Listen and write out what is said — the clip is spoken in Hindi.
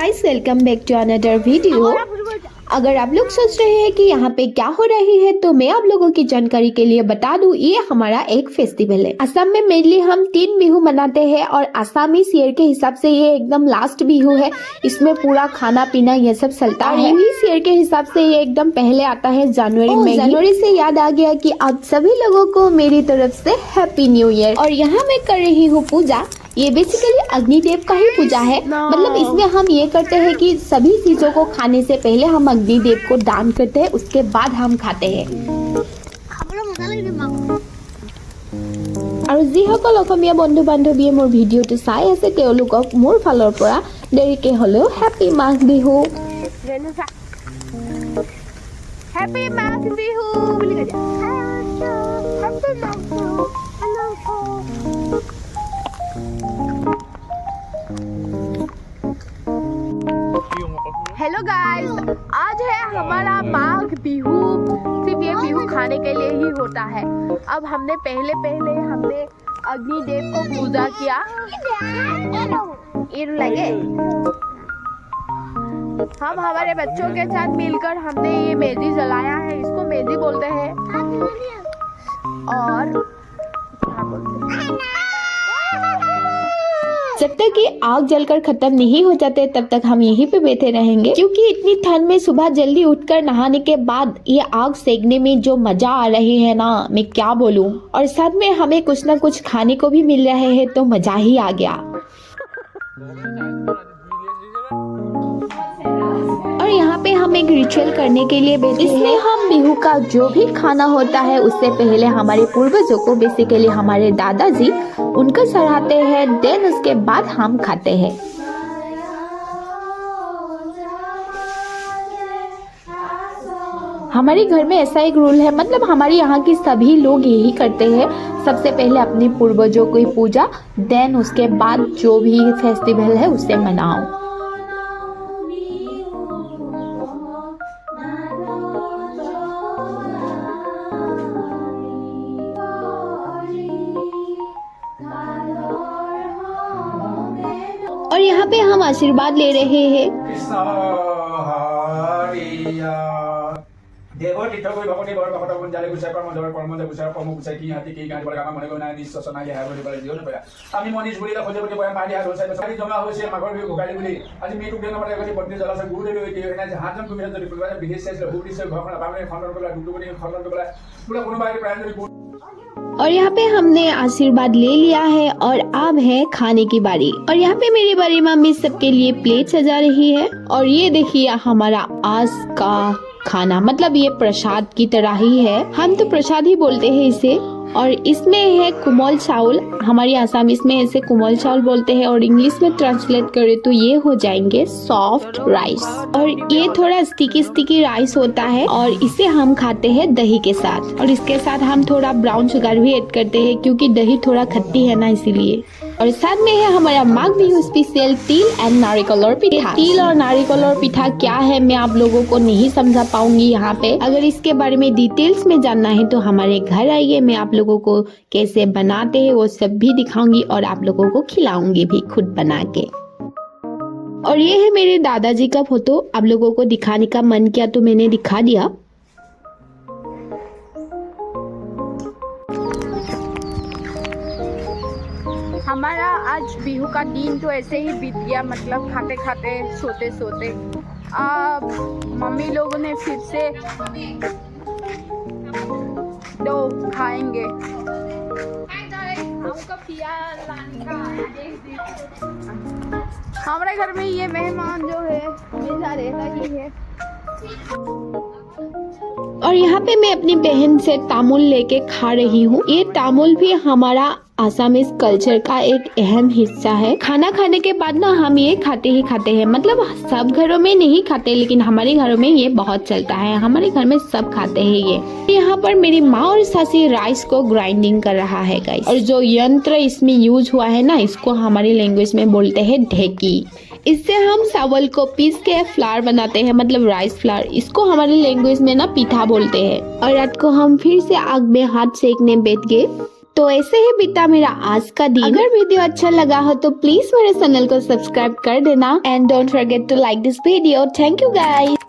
Guys, welcome back to another video. अगर आप लोग सोच रहे हैं कि यहाँ पे क्या हो रही है तो मैं आप लोगों की जानकारी के लिए बता दूं, ये हमारा एक फेस्टिवल है। असम में मेनली हम 3 बिहू मनाते हैं और आसामी ईयर के हिसाब से ये एकदम लास्ट बिहू है। इसमें पूरा खाना पीना ये सब चलता है। इंग्लिश ईयर के हिसाब से ये एकदम पहले आता है जनवरी में। जनवरी से याद आ गया कि आप सभी लोगों को मेरी तरफ से हैप्पी न्यू ईयर। और यहाँ मैं कर रही हूँ पूजा। ये बेसिकली अग्निदेव का ही पूजा है। मतलब इसमें हम ये करते हैं कि सभी चीजों को खाने से पहले हम अग्निदेव को दान करते हैं, उसके बाद हम खाते हैं। और যিসকল অসমীয়া বন্ধু বান্ধৱীয়ে মোৰ ভিডিঅ'টো চাই আছে তেওঁলোকক মোৰ ফালৰ পৰা দেৰিকে হ'লেও হেপী মাঘ বিহু। হেপী মাঘ বিহু বুলি কৈ हेलो गाइस, आज है हमारा माघ बिहू। सिर्फ ये बिहू खाने के लिए ही होता है। अब हमने पहले अग्निदेव को पूजा किया। लगे हम हमारे बच्चों के साथ मिलकर हमने ये मेजी जलाया है। इसको मेजी बोलते हैं। और जब तक ये आग जलकर खत्म नहीं हो जाते तब तक हम यहीं पे बैठे रहेंगे, क्योंकि इतनी ठंड में सुबह जल्दी उठकर नहाने के बाद ये आग सेकने में जो मजा आ रही है ना, मैं क्या बोलूं। और साथ में हमें कुछ ना कुछ खाने को भी मिल रहे हैं तो मजा ही आ गया। और यहाँ पे हम एक रिचुअल करने के लिए बैठे हैं। इसमें हम बिहू का जो भी खाना होता है उससे पहले हमारे पूर्वजों को, बेसिकली हमारे दादाजी, उनको चढ़ाते हैं। देन उसके बाद हम खाते हैं। हमारे घर में ऐसा एक रूल है, मतलब हमारे यहाँ की सभी लोग यही करते हैं। सबसे पहले अपने पूर्वजों की पूजा, देन उसके बाद जो भी फेस्टिवल है उसे मनाओ। और यहाँ पे हम आशीर्वाद ले रहे हैं। और यहाँ पे हमने आशीर्वाद ले लिया है और अब है खाने की बारी। और यहाँ पे मेरी बड़ी मम्मी सबके लिए प्लेट सजा रही है। और ये देखिए हमारा आज का खाना, मतलब ये प्रसाद की तरह ही है। हम तो प्रसाद ही बोलते हैं इसे। और इसमें है कोमल चावल, हमारी आसामीज में इसे कोमल चावल बोलते हैं और इंग्लिश में ट्रांसलेट करें तो ये हो जाएंगे सॉफ्ट राइस। और ये थोड़ा स्टिकी राइस होता है और इसे हम खाते हैं दही के साथ। और इसके साथ हम थोड़ा ब्राउन शुगर भी ऐड करते हैं क्योंकि दही थोड़ा खट्टी है ना, इसीलिए। और साथ में है हमारा माघ बिहू स्पेशल तिल एंड नारियल और पिठा। तिल और नारियल और पिठा क्या है मैं आप लोगों को नहीं समझा पाऊंगी यहाँ पे। अगर इसके बारे में डिटेल्स में जानना है तो हमारे घर आइए, मैं आप लोगों को कैसे बनाते हैं वो सब भी दिखाऊंगी और आप लोगों को खिलाऊंगी भी खुद बना के। और ये है मेरे दादाजी का फोटो। आप लोगों को दिखाने का मन किया तो मैंने दिखा दिया। हमारा आज बिहू का दिन तो ऐसे ही बीत गया, मतलब खाते खाते सोते सोते। अब मम्मी लोगों ने फिर से दो खाएंगे। हमारे घर में ये मेहमान जो है हमेशा रहता ही है। और यहाँ पे मैं अपनी बहन से तामुल लेके खा रही हूँ। ये तामुल भी हमारा आसामीज कल्चर का एक अहम हिस्सा है। खाना खाने के बाद ना हम ये खाते हैं। मतलब सब घरों में नहीं खाते, लेकिन हमारे घरों में ये बहुत चलता है। हमारे घर में सब खाते हैं ये। यहाँ पर मेरी माँ और सासी राइस को ग्राइंडिंग कर रहा है गाइस। और जो यंत्र इसमें यूज हुआ है ना, इसको हमारी लैंग्वेज में बोलते हैं ढेकी। इससे हम चावल को पीस के फ्लावर बनाते हैं, मतलब राइस फ्लावर। इसको हमारी लैंग्वेज में ना पीठा बोलते हैं। और रात को हम फिर से आग में हाथ सेकने बैठ गए। तो ऐसे ही बीता मेरा आज का दिन। अगर वीडियो अच्छा लगा हो तो प्लीज मेरे चैनल को सब्सक्राइब कर देना and don't forget to like this video. Thank you guys.